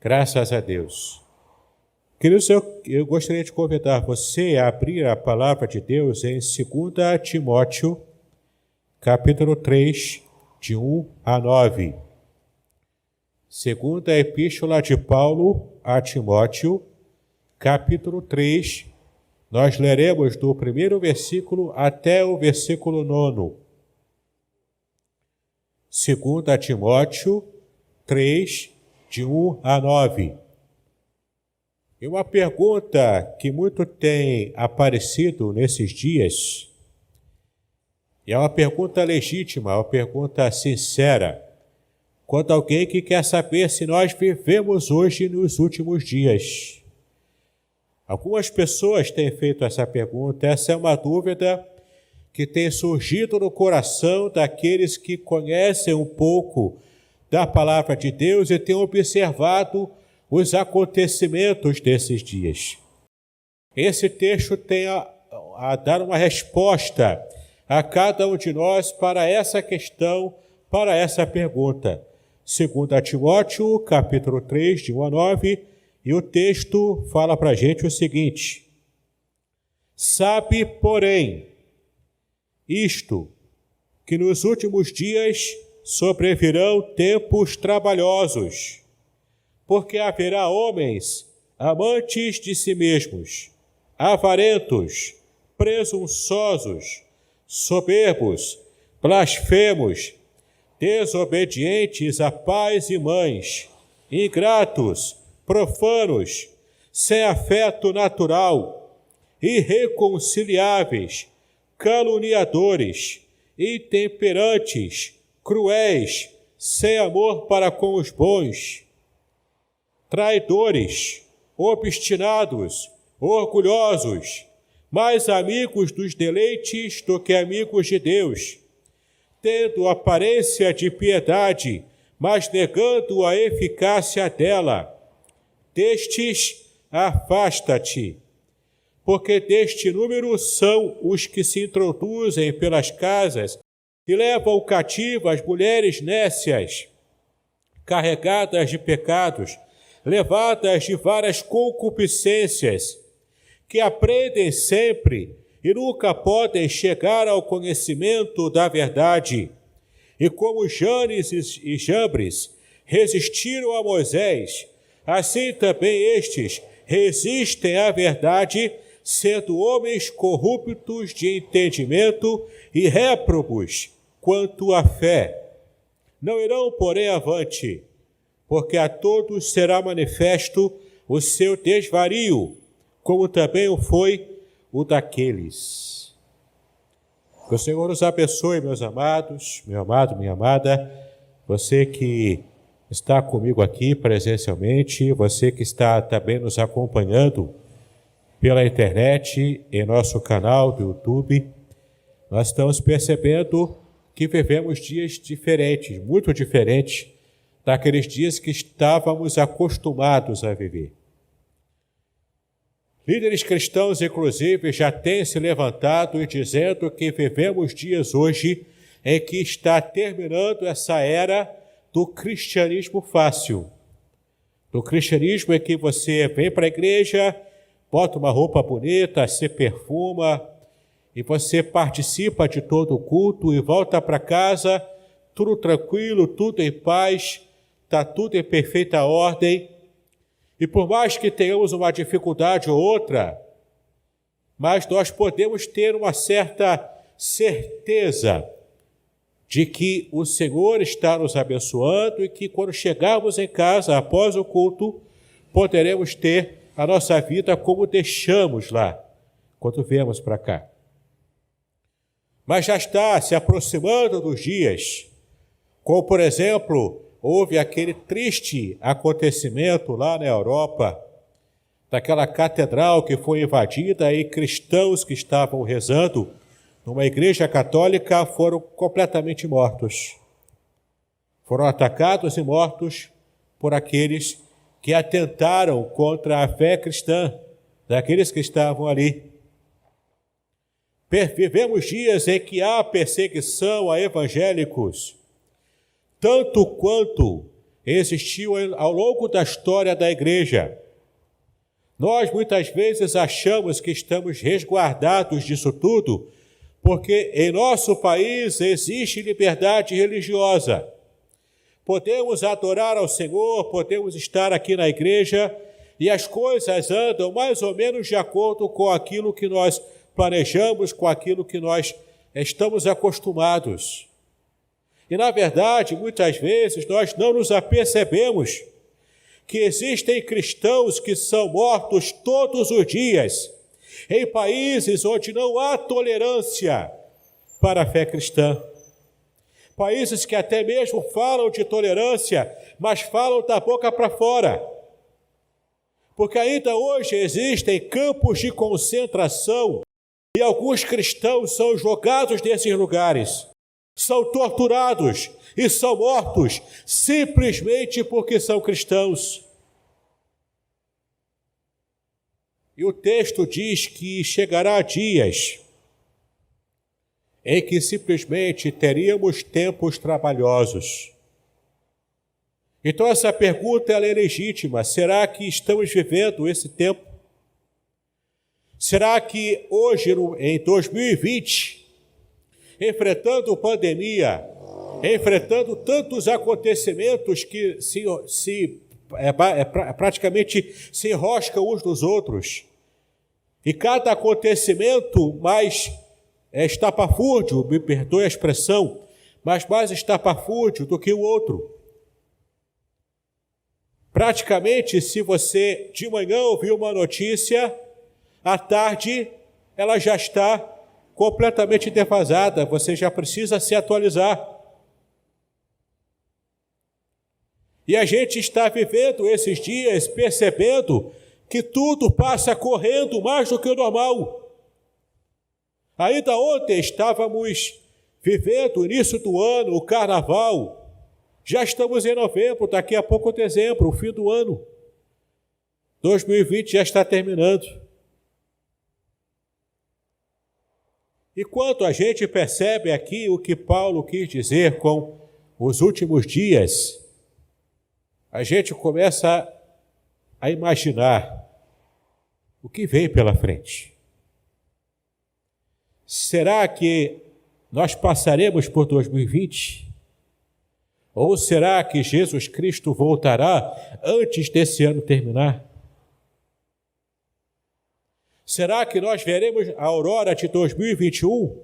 Graças a Deus. Queridos, eu gostaria de convidar você a abrir a palavra de Deus em 2 Timóteo, capítulo 3, de 1 a 9. Segunda Epístola de Paulo a Timóteo, capítulo 3, nós leremos do primeiro versículo até o versículo 9. 2 Timóteo 3, de 1 a 9. E uma pergunta que muito tem aparecido nesses dias, e é uma pergunta legítima, uma pergunta sincera, quanto a alguém que quer saber se nós vivemos hoje nos últimos dias. Algumas pessoas têm feito essa pergunta, essa é uma dúvida que tem surgido no coração daqueles que conhecem um pouco da palavra de Deus e têm observado os acontecimentos desses dias. Esse texto tem a dar uma resposta a cada um de nós para essa questão, para essa pergunta. 2 Timóteo, capítulo 3, de 1 a 9, e o texto fala para a gente o seguinte: sabe, porém, isto, que nos últimos dias sobrevirão tempos trabalhosos, porque haverá homens amantes de si mesmos, avarentos, presunçosos, soberbos, blasfemos, desobedientes a pais e mães, ingratos, profanos, sem afeto natural, irreconciliáveis, caluniadores, intemperantes, cruéis, sem amor para com os bons, traidores, obstinados, orgulhosos, mais amigos dos deleites do que amigos de Deus, tendo aparência de piedade, mas negando a eficácia dela. Destes, afasta-te, porque deste número são os que se introduzem pelas casas e levam cativas mulheres nécias, carregadas de pecados, levadas de várias concupiscências, que aprendem sempre e nunca podem chegar ao conhecimento da verdade. E como Janes e Jambres resistiram a Moisés, assim também estes resistem à verdade, sendo homens corruptos de entendimento e réprobos quanto à fé. Não irão, porém, avante, porque a todos será manifesto o seu desvario, como também o foi o daqueles. Que o Senhor nos abençoe, meus amados, meu amado, minha amada, você que está comigo aqui presencialmente, você que está também nos acompanhando pela internet, em nosso canal do YouTube. Nós estamos percebendo que vivemos dias diferentes, muito diferentes daqueles dias que estávamos acostumados a viver. Líderes cristãos, inclusive, já têm se levantado e dizendo que vivemos dias hoje em que está terminando essa era do cristianismo fácil. Do cristianismo em que você vem para a igreja, bota uma roupa bonita, se perfuma, e você participa de todo o culto e volta para casa, tudo tranquilo, tudo em paz, está tudo em perfeita ordem. E por mais que tenhamos uma dificuldade ou outra, mas nós podemos ter uma certa certeza de que o Senhor está nos abençoando e que quando chegarmos em casa, após o culto, poderemos ter a nossa vida como deixamos lá, quando viemos para cá. Mas já está se aproximando dos dias, como, por exemplo, houve aquele triste acontecimento lá na Europa, daquela catedral que foi invadida e cristãos que estavam rezando numa igreja católica foram completamente mortos. Foram atacados e mortos por aqueles que atentaram contra a fé cristã, daqueles que estavam ali. Vivemos dias em que há perseguição a evangélicos, tanto quanto existiu ao longo da história da igreja. Nós muitas vezes achamos que estamos resguardados disso tudo, porque em nosso país existe liberdade religiosa. Podemos adorar ao Senhor, podemos estar aqui na igreja e as coisas andam mais ou menos de acordo com aquilo que nós planejamos, com aquilo que nós estamos acostumados. E, na verdade, muitas vezes nós não nos apercebemos que existem cristãos que são mortos todos os dias em países onde não há tolerância para a fé cristã. Países que até mesmo falam de tolerância, mas falam da boca para fora. Porque ainda hoje existem campos de concentração e alguns cristãos são jogados nesses lugares, são torturados e são mortos simplesmente porque são cristãos. E o texto diz que chegará dias em que simplesmente teríamos tempos trabalhosos. Então essa pergunta ela é legítima. Será que estamos vivendo esse tempo? Será que hoje, em 2020, enfrentando pandemia, enfrentando tantos acontecimentos que praticamente se enroscam uns nos outros, e cada acontecimento mais estapafúrdio, me perdoe a expressão, mas mais estapafúrdio do que o outro. Praticamente, se você de manhã ouviu uma notícia, à tarde ela já está completamente defasada, você já precisa se atualizar. E a gente está vivendo esses dias percebendo que tudo passa correndo mais do que o normal. Ainda ontem estávamos vivendo o início do ano, o carnaval. Já estamos em novembro, daqui a pouco dezembro, o fim do ano. 2020 já está terminando. E quando a gente percebe aqui o que Paulo quis dizer com os últimos dias, a gente começa a imaginar o que vem pela frente. Será que nós passaremos por 2020? Ou será que Jesus Cristo voltará antes desse ano terminar? Será que nós veremos a aurora de 2021?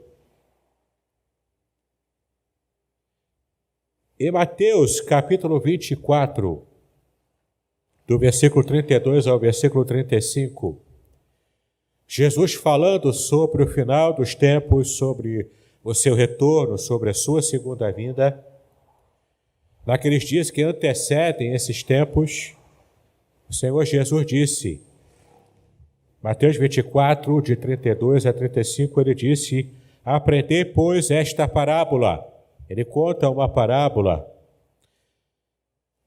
Em Mateus, capítulo 24, do versículo 32 ao versículo 35, Jesus falando sobre o final dos tempos, sobre o seu retorno, sobre a sua segunda vinda, naqueles dias que antecedem esses tempos, o Senhor Jesus disse, Mateus 24, de 32 a 35, ele disse, aprendei, pois, esta parábola. Ele conta uma parábola,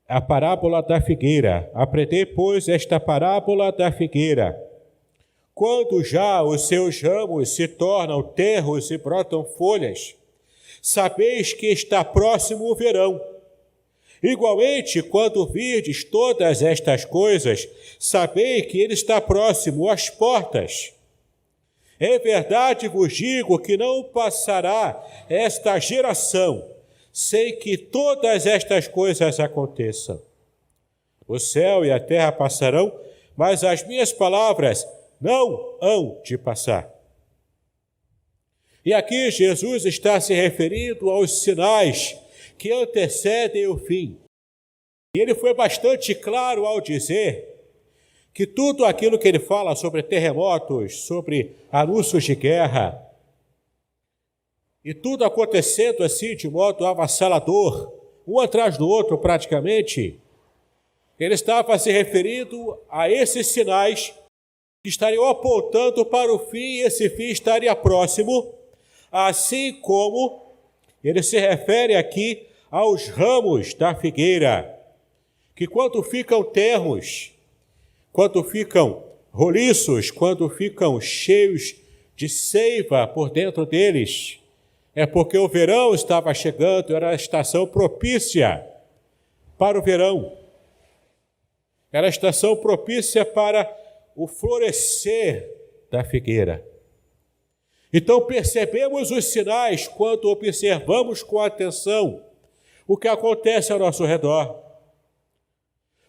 a parábola da figueira. Aprendei, pois, esta parábola da figueira. Quando já os seus ramos se tornam tenros e brotam folhas, sabeis que está próximo o verão. Igualmente, quando virdes todas estas coisas, sabei que ele está próximo às portas. É verdade vos digo que não passará esta geração sem que todas estas coisas aconteçam. O céu e a terra passarão, mas as minhas palavras não hão de passar. E aqui Jesus está se referindo aos sinais que antecedem o fim. E ele foi bastante claro ao dizer que tudo aquilo que ele fala sobre terremotos, sobre anúncios de guerra, e tudo acontecendo assim de modo avassalador, um atrás do outro praticamente, ele estava se referindo a esses sinais que estariam apontando para o fim, e esse fim estaria próximo, assim como ele se refere aqui aos ramos da figueira, que quando ficam tenros, quando ficam roliços, quando ficam cheios de seiva por dentro deles, é porque o verão estava chegando, era a estação propícia para o verão. Era a estação propícia para o florescer da figueira. Então percebemos os sinais quando observamos com atenção o que acontece ao nosso redor.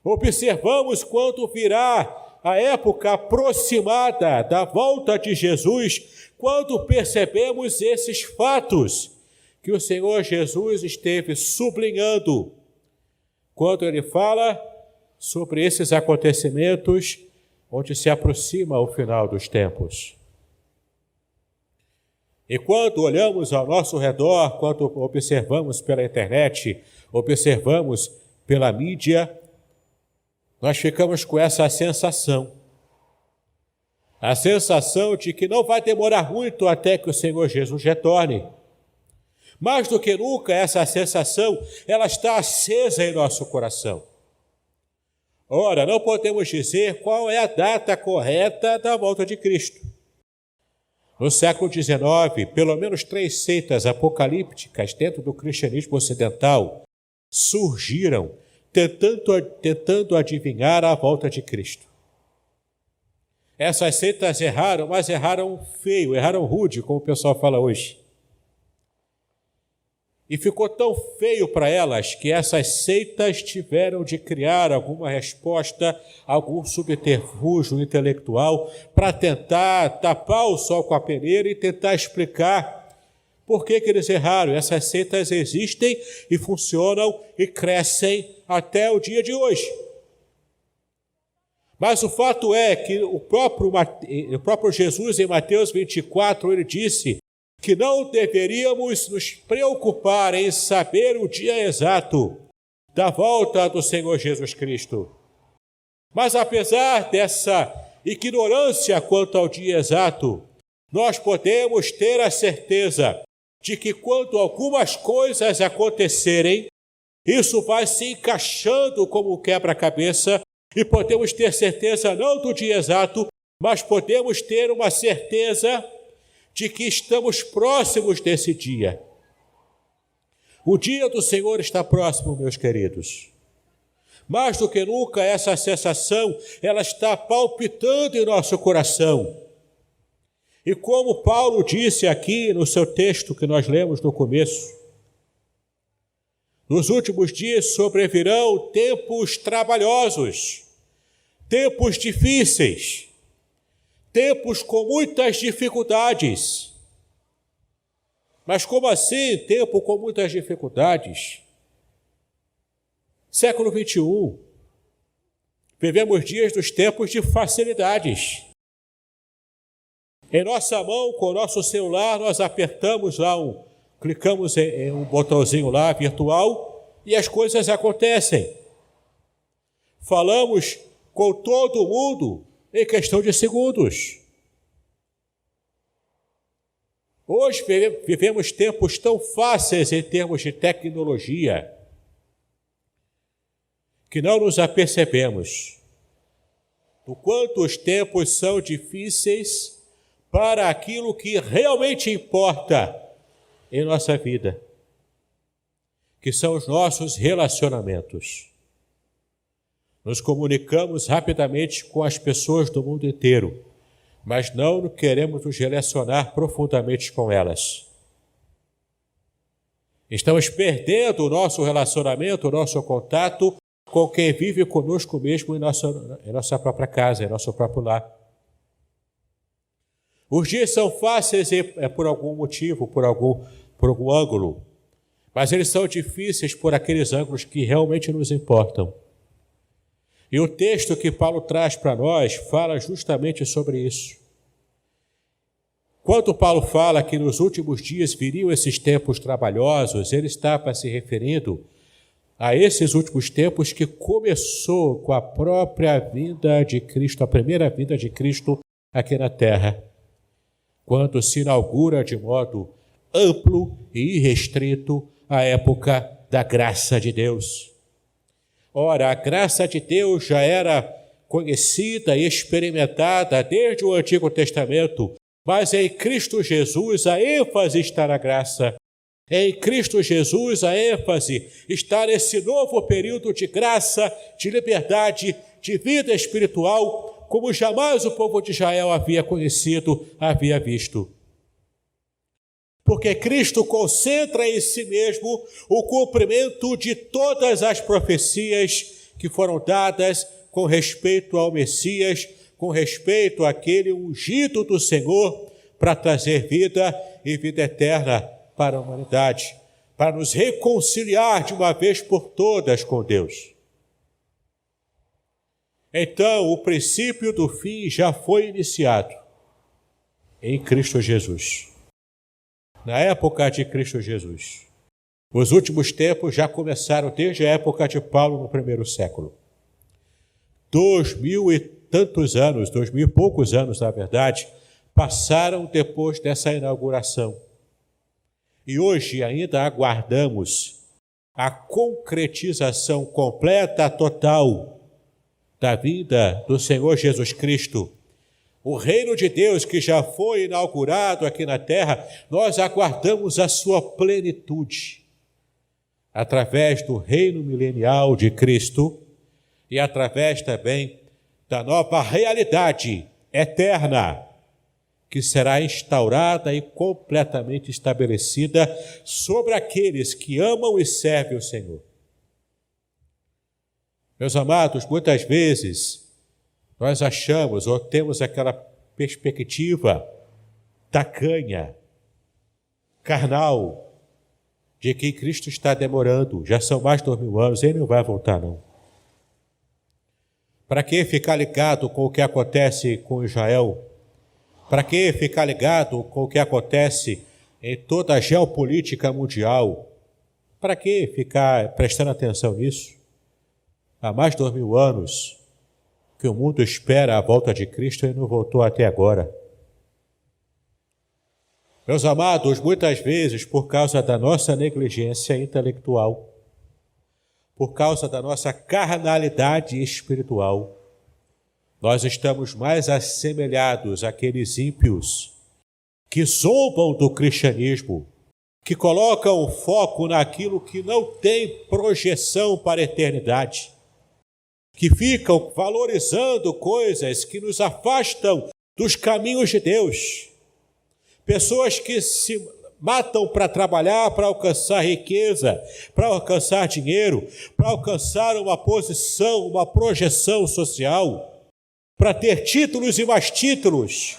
Observamos quando virá a época aproximada da volta de Jesus, quando percebemos esses fatos que o Senhor Jesus esteve sublinhando, quando ele fala sobre esses acontecimentos onde se aproxima o final dos tempos. E quando olhamos ao nosso redor, quando observamos pela internet, observamos pela mídia, nós ficamos com essa sensação. A sensação de que não vai demorar muito até que o Senhor Jesus retorne. Mais do que nunca, essa sensação, ela está acesa em nosso coração. Ora, não podemos dizer qual é a data correta da volta de Cristo. No século XIX, pelo menos 3 seitas apocalípticas dentro do cristianismo ocidental surgiram tentando adivinhar a volta de Cristo. Essas seitas erraram, mas erraram feio, erraram rude, como o pessoal fala hoje. E ficou tão feio para elas que essas seitas tiveram de criar alguma resposta, algum subterfúgio intelectual para tentar tapar o sol com a peneira e tentar explicar por que eles erraram. Essas seitas existem e funcionam e crescem até o dia de hoje. Mas o fato é que o próprio Jesus, em Mateus 24, ele disse que não deveríamos nos preocupar em saber o dia exato da volta do Senhor Jesus Cristo. Mas apesar dessa ignorância quanto ao dia exato, nós podemos ter a certeza de que quando algumas coisas acontecerem, isso vai se encaixando como um quebra-cabeça e podemos ter certeza não do dia exato, mas podemos ter uma certeza de que estamos próximos desse dia. O dia do Senhor está próximo, meus queridos. Mais do que nunca, essa sensação, ela está palpitando em nosso coração. E como Paulo disse aqui no seu texto que nós lemos no começo, nos últimos dias sobrevirão tempos trabalhosos, tempos difíceis, tempos com muitas dificuldades. Mas como assim, tempo com muitas dificuldades? Século 21, vivemos dias dos tempos de facilidades. Em nossa mão, com o nosso celular, nós apertamos lá, clicamos em um botãozinho lá, virtual, e as coisas acontecem. Falamos com todo mundo em questão de segundos. Hoje vivemos tempos tão fáceis em termos de tecnologia que não nos apercebemos do quanto os tempos são difíceis para aquilo que realmente importa em nossa vida, que são os nossos relacionamentos. Nos comunicamos rapidamente com as pessoas do mundo inteiro, mas não queremos nos relacionar profundamente com elas. Estamos perdendo o nosso relacionamento, o nosso contato com quem vive conosco mesmo em nossa própria casa, em nosso próprio lar. Os dias são fáceis por algum motivo, por algum ângulo, mas eles são difíceis por aqueles ângulos que realmente nos importam. E o texto que Paulo traz para nós fala justamente sobre isso. Quando Paulo fala que nos últimos dias viriam esses tempos trabalhosos, ele estava se referindo a esses últimos tempos que começou com a própria vinda de Cristo, a primeira vinda de Cristo aqui na terra, quando se inaugura de modo amplo e irrestrito a época da graça de Deus. Ora, a graça de Deus já era conhecida e experimentada desde o Antigo Testamento, mas em Cristo Jesus a ênfase está na graça. Em Cristo Jesus, a ênfase está nesse novo período de graça, de liberdade, de vida espiritual, como jamais o povo de Israel havia conhecido, havia visto. Porque Cristo concentra em si mesmo o cumprimento de todas as profecias que foram dadas com respeito ao Messias, com respeito àquele ungido do Senhor, para trazer vida e vida eterna para a humanidade, para nos reconciliar de uma vez por todas com Deus. Então, o princípio do fim já foi iniciado em Cristo Jesus. Na época de Cristo Jesus. Os últimos tempos já começaram desde a época de Paulo no primeiro século. 2000 e tantos anos, 2000 e poucos anos, na verdade, passaram depois dessa inauguração. E hoje ainda aguardamos a concretização completa, total, da vinda do Senhor Jesus Cristo. O reino de Deus que já foi inaugurado aqui na terra, nós aguardamos a sua plenitude, através do reino milenial de Cristo e através também da nova realidade eterna, que será instaurada e completamente estabelecida sobre aqueles que amam e servem o Senhor. Meus amados, muitas vezes nós achamos ou temos aquela perspectiva tacanha, carnal, de que Cristo está demorando, já são mais de 2000 anos, ele não vai voltar não. Para que ficar ligado com o que acontece com Israel? Para que ficar ligado com o que acontece em toda a geopolítica mundial? Para que ficar prestando atenção nisso? Há mais de 2000 anos que o mundo espera a volta de Cristo e não voltou até agora. Meus amados, muitas vezes, por causa da nossa negligência intelectual, por causa da nossa carnalidade espiritual, nós estamos mais assemelhados àqueles ímpios que zombam do cristianismo, que colocam o foco naquilo que não tem projeção para a eternidade, que ficam valorizando coisas que nos afastam dos caminhos de Deus. Pessoas que se matam para trabalhar, para alcançar riqueza, para alcançar dinheiro, para alcançar uma posição, uma projeção social, para ter títulos e mais títulos,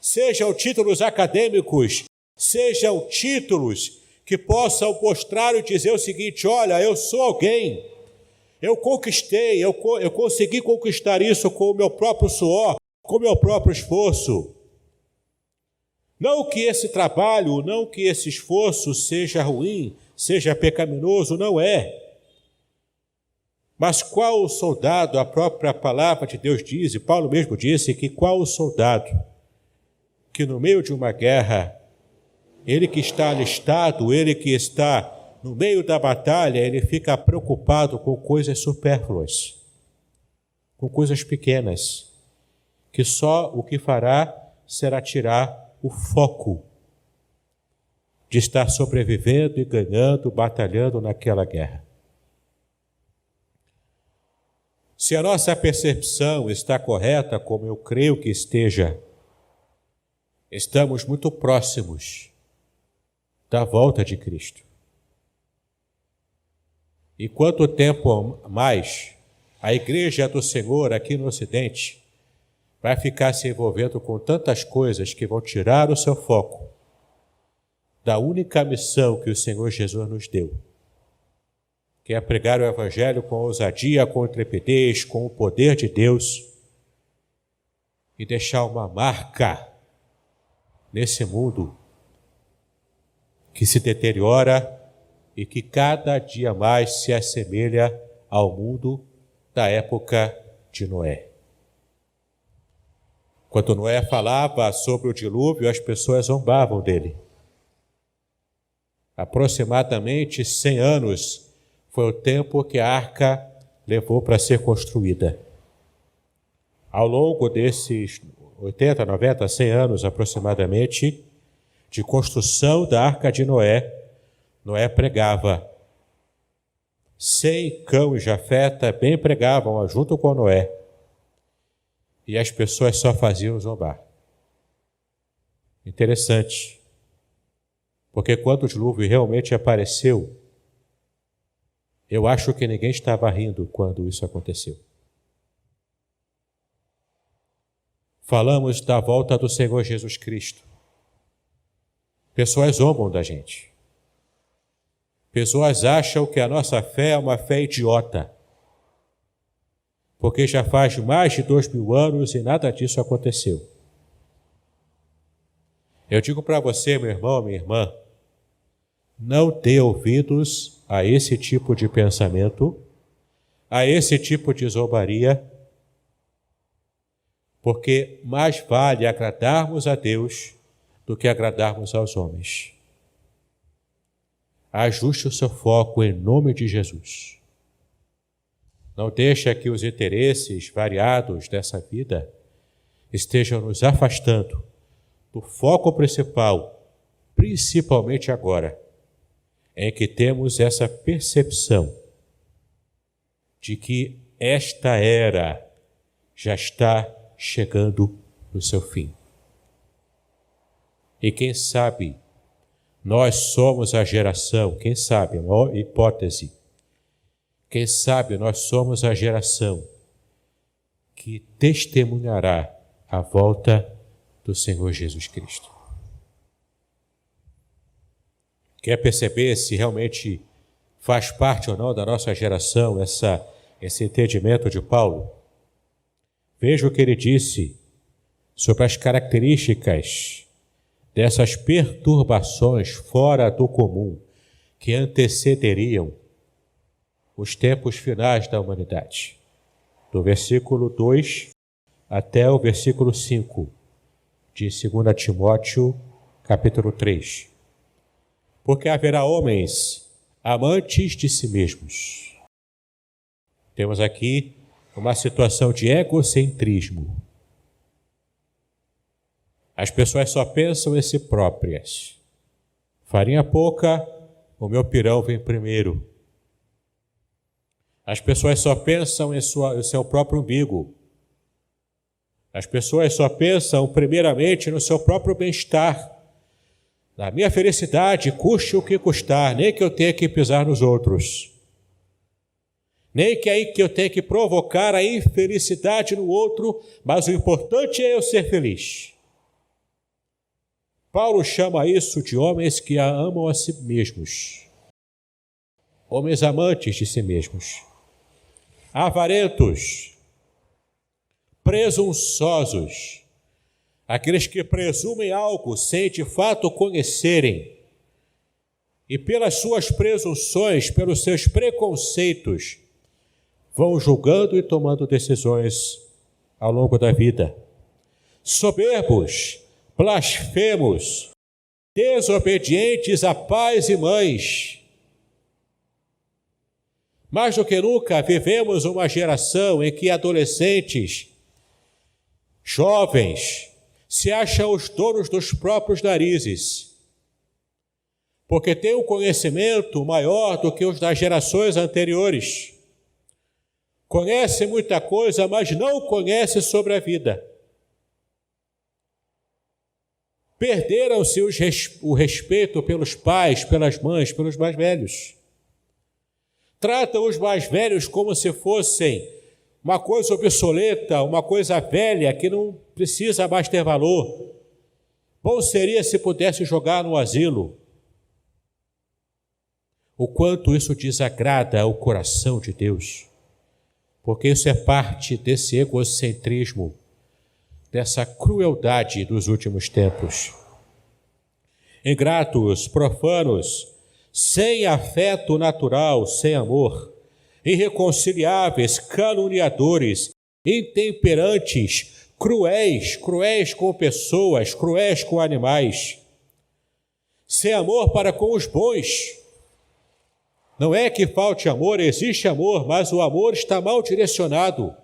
sejam títulos acadêmicos, sejam títulos que possam mostrar e dizer o seguinte: olha, eu sou alguém, eu conquistei, eu consegui conquistar isso com o meu próprio suor, com o meu próprio esforço. Não que esse trabalho, não que esse esforço seja ruim, seja pecaminoso, não é. Mas qual o soldado, a própria palavra de Deus diz, e Paulo mesmo disse, que qual o soldado que no meio de uma guerra, ele que está alistado, ele que está no meio da batalha, ele fica preocupado com coisas supérfluas, com coisas pequenas, que só o que fará será tirar o foco de estar sobrevivendo e ganhando, batalhando naquela guerra. Se a nossa percepção está correta, como eu creio que esteja, estamos muito próximos da volta de Cristo. E quanto tempo mais a Igreja do Senhor aqui no Ocidente vai ficar se envolvendo com tantas coisas que vão tirar o seu foco da única missão que o Senhor Jesus nos deu, que é pregar o Evangelho com ousadia, com intrepidez, com o poder de Deus e deixar uma marca nesse mundo que se deteriora e que cada dia mais se assemelha ao mundo da época de Noé. Quando Noé falava sobre o dilúvio, as pessoas zombavam dele. Aproximadamente 100 anos foi o tempo que a arca levou para ser construída. Ao longo desses 80, 90, 100 anos aproximadamente de construção da arca de Noé, Noé pregava. Sem, Cão e Jafé também pregavam junto com Noé. E as pessoas só faziam zombar. Interessante. Porque quando o dilúvio realmente apareceu, eu acho que ninguém estava rindo quando isso aconteceu. Falamos da volta do Senhor Jesus Cristo. Pessoas zombam da gente. Pessoas acham que a nossa fé é uma fé idiota. Porque já faz mais de 2000 anos e nada disso aconteceu. Eu digo para você, meu irmão, minha irmã, não dê ouvidos a esse tipo de pensamento, a esse tipo de zombaria, porque mais vale agradarmos a Deus do que agradarmos aos homens. Ajuste o seu foco em nome de Jesus. Não deixe que os interesses variados dessa vida estejam nos afastando do foco principal, principalmente agora, em que temos essa percepção de que esta era já está chegando no seu fim. E quem sabe, nós somos a geração, quem sabe, uma hipótese, quem sabe nós somos a geração que testemunhará a volta do Senhor Jesus Cristo. Quer perceber se realmente faz parte ou não da nossa geração esse entendimento de Paulo? Veja o que ele disse sobre as características dessas perturbações fora do comum que antecederiam os tempos finais da humanidade. Do versículo 2 até o versículo 5 de 2 Timóteo, capítulo 3. Porque haverá homens amantes de si mesmos. Temos aqui uma situação de egocentrismo. As pessoas só pensam em si próprias. Farinha pouca, o meu pirão vem primeiro. As pessoas só pensam em seu próprio umbigo. As pessoas só pensam primeiramente no seu próprio bem-estar. Na minha felicidade, custe o que custar, nem que eu tenha que pisar nos outros. Nem que eu tenha que provocar a infelicidade no outro, mas o importante é eu ser feliz. Paulo chama isso de homens que amam a si mesmos. Homens amantes de si mesmos. Avarentos. Presunçosos. Aqueles que presumem algo sem de fato conhecerem. E pelas suas presunções, pelos seus preconceitos, vão julgando e tomando decisões ao longo da vida. Soberbos, blasfemos, desobedientes a pais e mães. Mais do que nunca, vivemos uma geração em que adolescentes, jovens, se acham os donos dos próprios narizes, porque têm um conhecimento maior do que os das gerações anteriores. Conhece muita coisa, mas não conhece sobre a vida. Perderam-se o respeito pelos pais, pelas mães, pelos mais velhos. Tratam os mais velhos como se fossem uma coisa obsoleta, uma coisa velha que não precisa mais ter valor. Bom seria se pudesse jogar no asilo. O quanto isso desagrada o coração de Deus. Porque isso é parte desse egocentrismo, dessa crueldade dos últimos tempos. Ingratos, profanos, sem afeto natural, sem amor, irreconciliáveis, caluniadores, intemperantes, cruéis com pessoas, cruéis com animais, sem amor para com os bons. Não é que falte amor, existe amor, mas o amor está mal direcionado.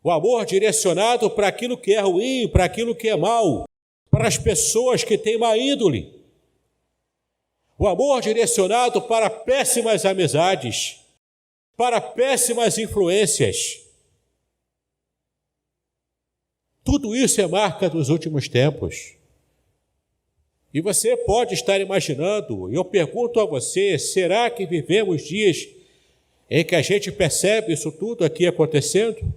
O amor direcionado para aquilo que é ruim, para aquilo que é mal, para as pessoas que têm má índole. O amor direcionado para péssimas amizades, para péssimas influências. Tudo isso é marca dos últimos tempos. E você pode estar imaginando, eu pergunto a você, será que vivemos dias em que a gente percebe isso tudo aqui acontecendo?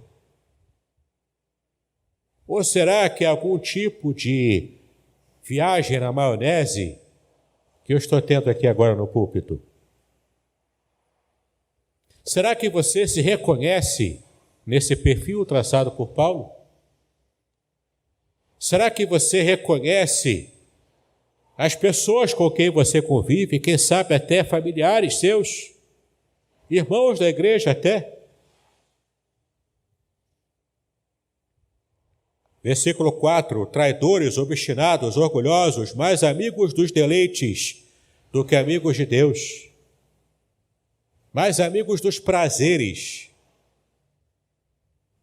Ou será que é algum tipo de viagem na maionese que eu estou tendo aqui agora no púlpito? Será que você se reconhece nesse perfil traçado por Paulo? Será que você reconhece as pessoas com quem você convive, quem sabe até familiares seus, irmãos da igreja até? Versículo 4, traidores, obstinados, orgulhosos, mais amigos dos deleites do que amigos de Deus, mais amigos dos prazeres,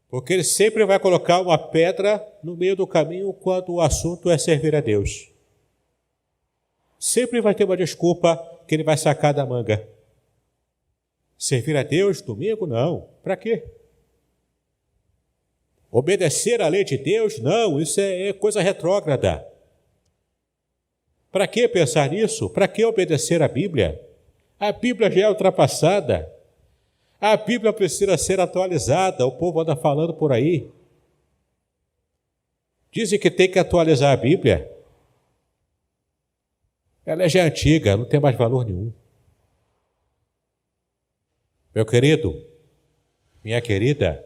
porque ele sempre vai colocar uma pedra no meio do caminho quando o assunto é servir a Deus. Sempre vai ter uma desculpa que ele vai sacar da manga. Servir a Deus domingo? Não. Para quê? Obedecer à lei de Deus? Não, isso é coisa retrógrada. Para que pensar nisso? Para que obedecer à Bíblia? A Bíblia já é ultrapassada. A Bíblia precisa ser atualizada. O povo anda falando por aí. Dizem que tem que atualizar a Bíblia. Ela já é antiga, não tem mais valor nenhum. Meu querido, minha querida,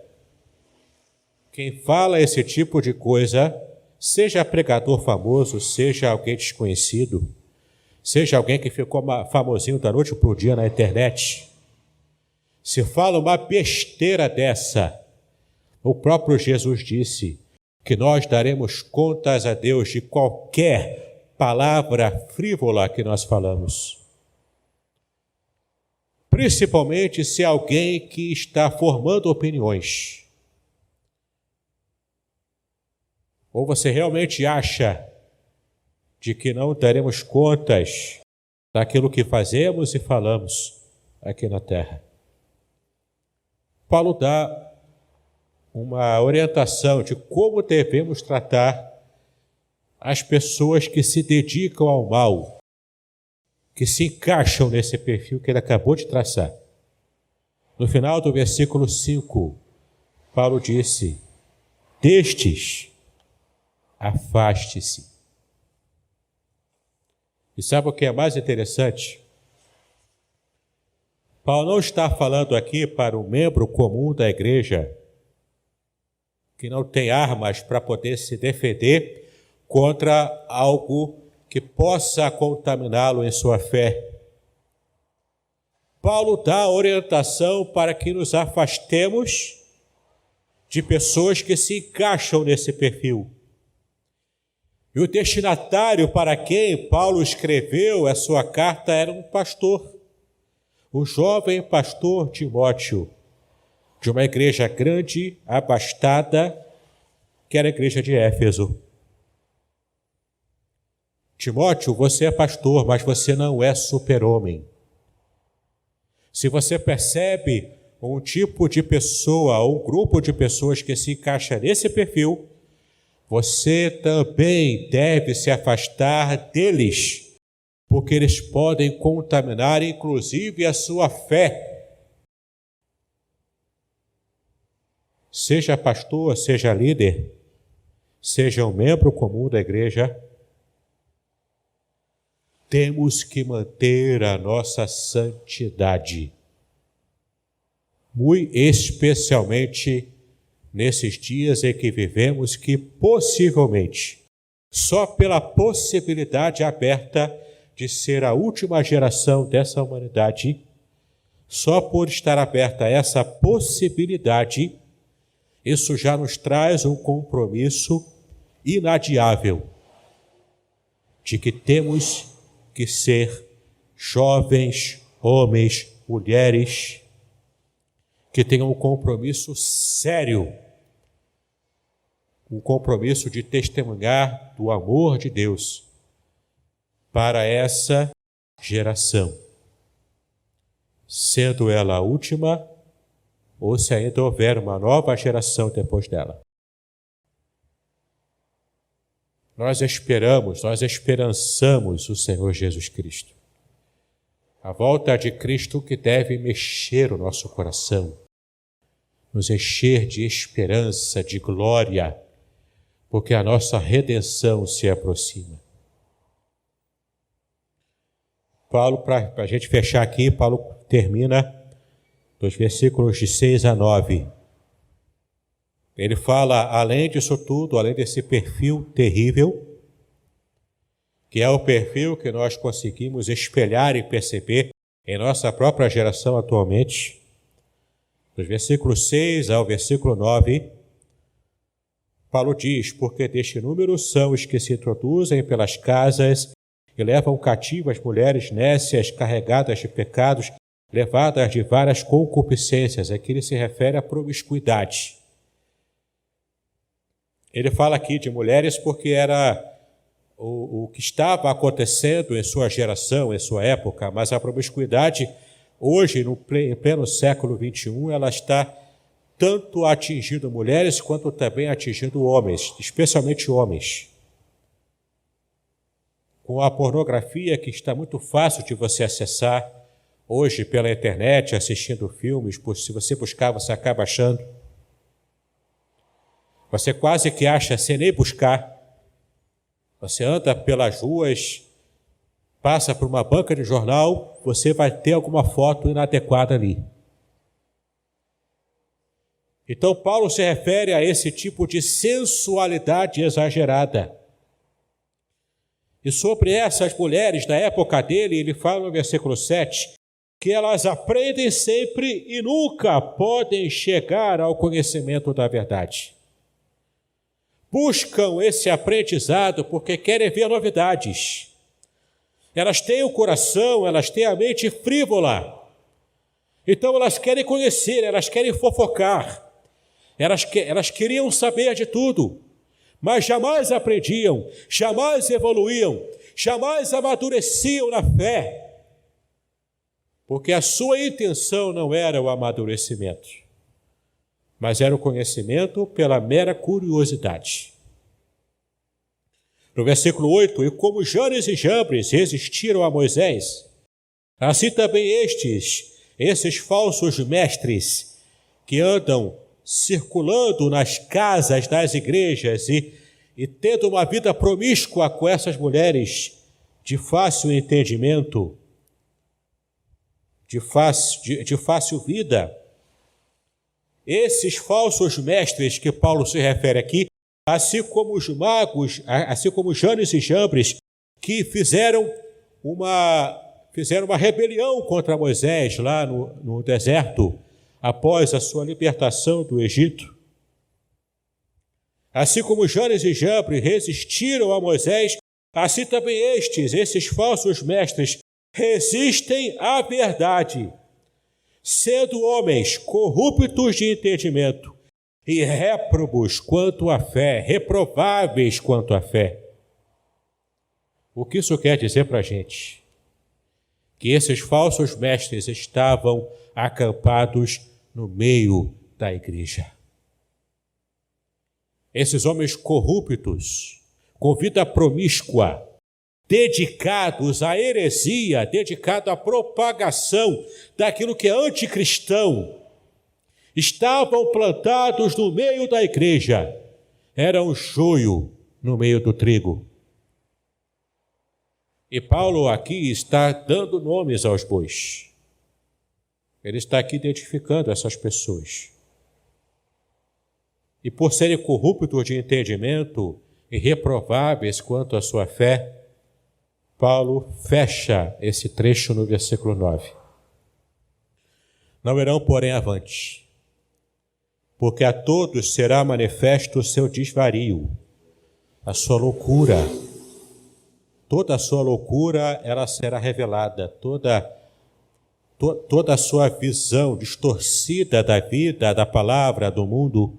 quem fala esse tipo de coisa, seja pregador famoso, seja alguém desconhecido, seja alguém que ficou famosinho da noite para o dia na internet, se fala uma besteira dessa, o próprio Jesus disse que nós daremos contas a Deus de qualquer palavra frívola que nós falamos. Principalmente se alguém que está formando opiniões. Ou você realmente acha de que não daremos contas daquilo que fazemos e falamos aqui na terra? Paulo dá uma orientação de como devemos tratar as pessoas que se dedicam ao mal, que se encaixam nesse perfil que ele acabou de traçar. No final do versículo 5, Paulo disse: destes, afaste-se. E sabe o que é mais interessante? Paulo não está falando aqui para um membro comum da igreja que não tem armas para poder se defender contra algo que possa contaminá-lo em sua fé. Paulo dá orientação para que nos afastemos de pessoas que se encaixam nesse perfil. E o destinatário para quem Paulo escreveu a sua carta era um pastor, o jovem pastor Timóteo, de uma igreja grande, abastada, que era a igreja de Éfeso. Timóteo, você é pastor, mas você não é super-homem. Se você percebe um tipo de pessoa, ou um grupo de pessoas que se encaixa nesse perfil, você também deve se afastar deles, porque eles podem contaminar, inclusive, a sua fé. Seja pastor, seja líder, seja um membro comum da igreja, temos que manter a nossa santidade, muito especialmente nesses dias em que vivemos, que possivelmente, só pela possibilidade aberta de ser a última geração dessa humanidade, só por estar aberta essa possibilidade, isso já nos traz um compromisso inadiável de que temos que ser jovens, homens, mulheres, que tenham um compromisso sério, um compromisso de testemunhar do amor de Deus para essa geração, sendo ela a última ou se ainda houver uma nova geração depois dela. Nós esperançamos o Senhor Jesus Cristo. A volta de Cristo que deve mexer o nosso coração, nos encher de esperança, de glória, porque a nossa redenção se aproxima. Paulo, para a gente fechar aqui, Paulo termina dos versículos de 6 a 9. Ele fala, além disso tudo, além desse perfil terrível, que é o perfil que nós conseguimos espelhar e perceber em nossa própria geração atualmente, dos versículos 6 ao versículo 9, Paulo diz, porque deste número são os que se introduzem pelas casas e levam cativas mulheres nécias, carregadas de pecados, levadas de várias concupiscências. Aqui ele se refere à promiscuidade. Ele fala aqui de mulheres porque era o que estava acontecendo em sua geração, em sua época, mas a promiscuidade, hoje, em pleno século XXI, ela está tanto atingindo mulheres quanto também atingindo homens, especialmente homens. Com a pornografia que está muito fácil de você acessar, hoje pela internet, assistindo filmes, se você buscar, você acaba achando. Você quase que acha sem nem buscar. Você anda pelas ruas, passa por uma banca de jornal, você vai ter alguma foto inadequada ali. Então, Paulo se refere a esse tipo de sensualidade exagerada. E sobre essas mulheres, na época dele, ele fala no versículo 7, que elas aprendem sempre e nunca podem chegar ao conhecimento da verdade. Buscam esse aprendizado porque querem ver novidades. Elas têm o coração, elas têm a mente frívola. Então elas querem conhecer, elas querem fofocar. Elas queriam saber de tudo, mas jamais aprendiam, jamais evoluíam, jamais amadureciam na fé, porque a sua intenção não era o amadurecimento, mas era o conhecimento pela mera curiosidade. No versículo 8, e como Janes e Jambres resistiram a Moisés, assim também esses falsos mestres que andam circulando nas casas das igrejas e tendo uma vida promíscua com essas mulheres de fácil entendimento, de fácil vida. Esses falsos mestres que Paulo se refere aqui, assim como os magos, assim como Janes e Jambres, que fizeram uma rebelião contra Moisés lá no deserto, após a sua libertação do Egito. Assim como Janes e Jambres resistiram a Moisés, assim também esses falsos mestres, resistem à verdade, sendo homens corruptos de entendimento e réprobos quanto à fé, reprováveis quanto à fé. O que isso quer dizer para a gente? Que esses falsos mestres estavam acampados no meio da igreja. Esses homens corruptos, com vida promíscua, dedicados à heresia, dedicados à propagação daquilo que é anticristão, estavam plantados no meio da igreja. Era um joio no meio do trigo. E Paulo aqui está dando nomes aos bois. Ele está aqui identificando essas pessoas. E por serem corruptos de entendimento e reprováveis quanto à sua fé, Paulo fecha esse trecho no versículo 9. Não irão, porém, avante, porque a todos será manifesto o seu desvario, a sua loucura. Toda a sua loucura, ela será revelada, toda a sua visão distorcida da vida, da palavra, do mundo,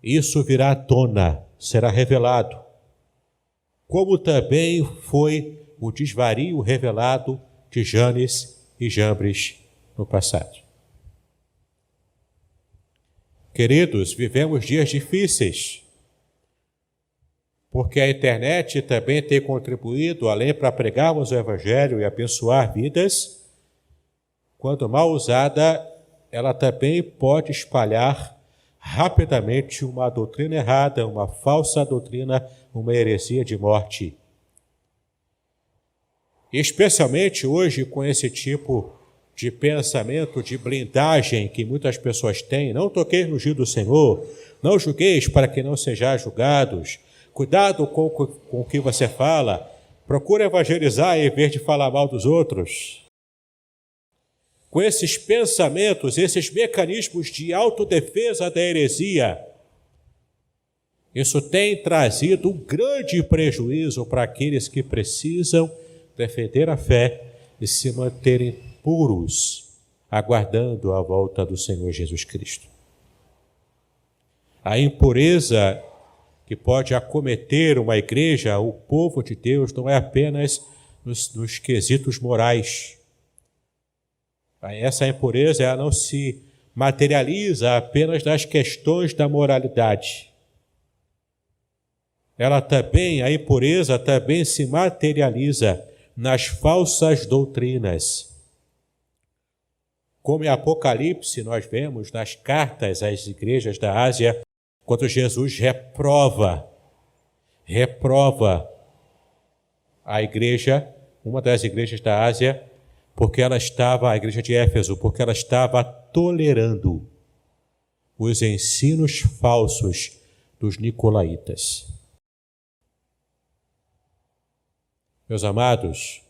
isso virá à tona, será revelado. Como também foi o desvario revelado de Janes e Jambres no passado. Queridos, vivemos dias difíceis, porque a internet também tem contribuído, além para pregarmos o Evangelho e abençoar vidas, quando mal usada, ela também pode espalhar rapidamente uma doutrina errada, uma falsa doutrina, uma heresia de morte. Especialmente hoje, com esse tipo de pensamento, de blindagem que muitas pessoas têm, não toqueis no ungido do Senhor, não julgueis para que não sejais julgados, cuidado com o que você fala, procura evangelizar em vez de falar mal dos outros. Com esses pensamentos, esses mecanismos de autodefesa da heresia, isso tem trazido um grande prejuízo para aqueles que precisam defender a fé e se manterem puros, aguardando a volta do Senhor Jesus Cristo. A impureza que pode acometer uma igreja, o povo de Deus, não é apenas nos quesitos morais. Essa impureza ela não se materializa apenas nas questões da moralidade. A impureza também se materializa nas falsas doutrinas. Como em Apocalipse nós vemos nas cartas às igrejas da Ásia, quando Jesus reprova a igreja, uma das igrejas da Ásia, a igreja de Éfeso, porque ela estava tolerando os ensinos falsos dos nicolaítas. Meus amados,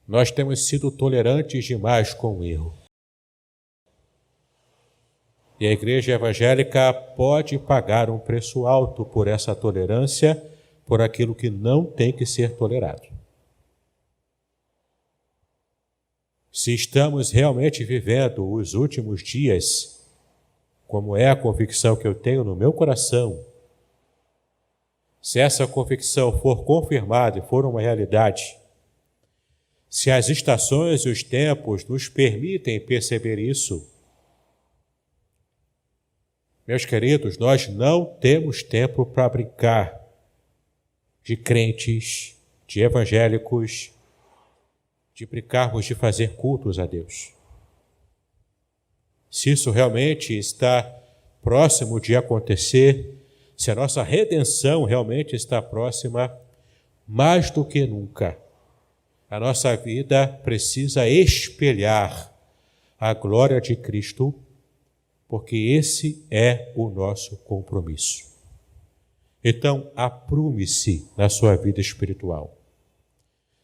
nós temos sido tolerantes demais com o erro. E a igreja evangélica pode pagar um preço alto por essa tolerância, por aquilo que não tem que ser tolerado. Se estamos realmente vivendo os últimos dias, como é a convicção que eu tenho no meu coração, se essa convicção for confirmada e for uma realidade, se as estações e os tempos nos permitem perceber isso, meus queridos, nós não temos tempo para brincar de crentes, de evangélicos, de brincarmos de fazer cultos a Deus. Se isso realmente está próximo de acontecer, se a nossa redenção realmente está próxima, mais do que nunca, a nossa vida precisa espelhar a glória de Cristo, porque esse é o nosso compromisso. Então, aprume-se na sua vida espiritual.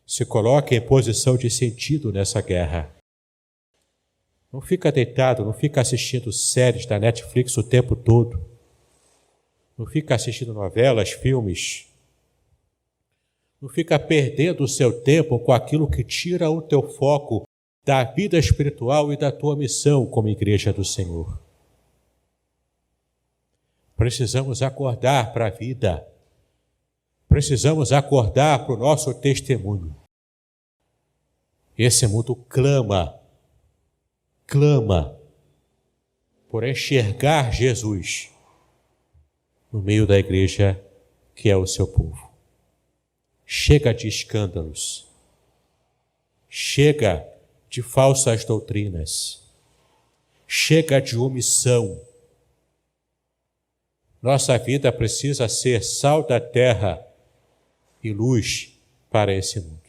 Se coloque em posição de sentido nessa guerra. Não fica deitado, não fica assistindo séries da Netflix o tempo todo. Não fica assistindo novelas, filmes. Não fica perdendo o seu tempo com aquilo que tira o teu foco da vida espiritual e da tua missão como igreja do Senhor. Precisamos acordar para a vida. Precisamos acordar para o nosso testemunho. Esse mundo clama por enxergar Jesus no meio da igreja que é o seu povo. Chega de escândalos. Chega de falsas doutrinas. Chega de omissão. Nossa vida precisa ser sal da terra e luz para esse mundo.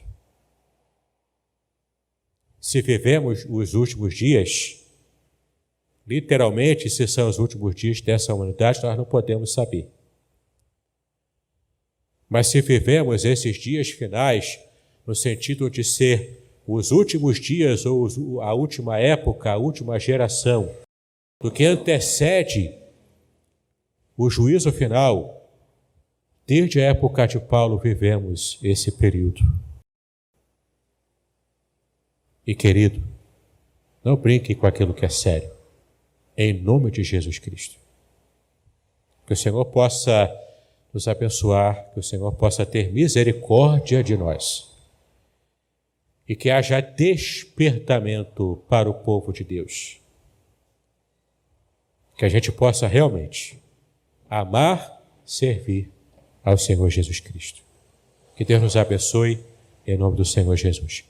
Se vivemos os últimos dias, literalmente, se são os últimos dias dessa humanidade, nós não podemos saber. Mas se vivemos esses dias finais, no sentido de ser os últimos dias ou a última época, a última geração, do que antecede o juízo final, desde a época de Paulo vivemos esse período. E querido, não brinque com aquilo que é sério, em nome de Jesus Cristo. Que o Senhor possa nos abençoar, que o Senhor possa ter misericórdia de nós. e que haja despertamento para o povo de Deus. Que a gente possa realmente amar, servir ao Senhor Jesus Cristo. Que Deus nos abençoe, em nome do Senhor Jesus.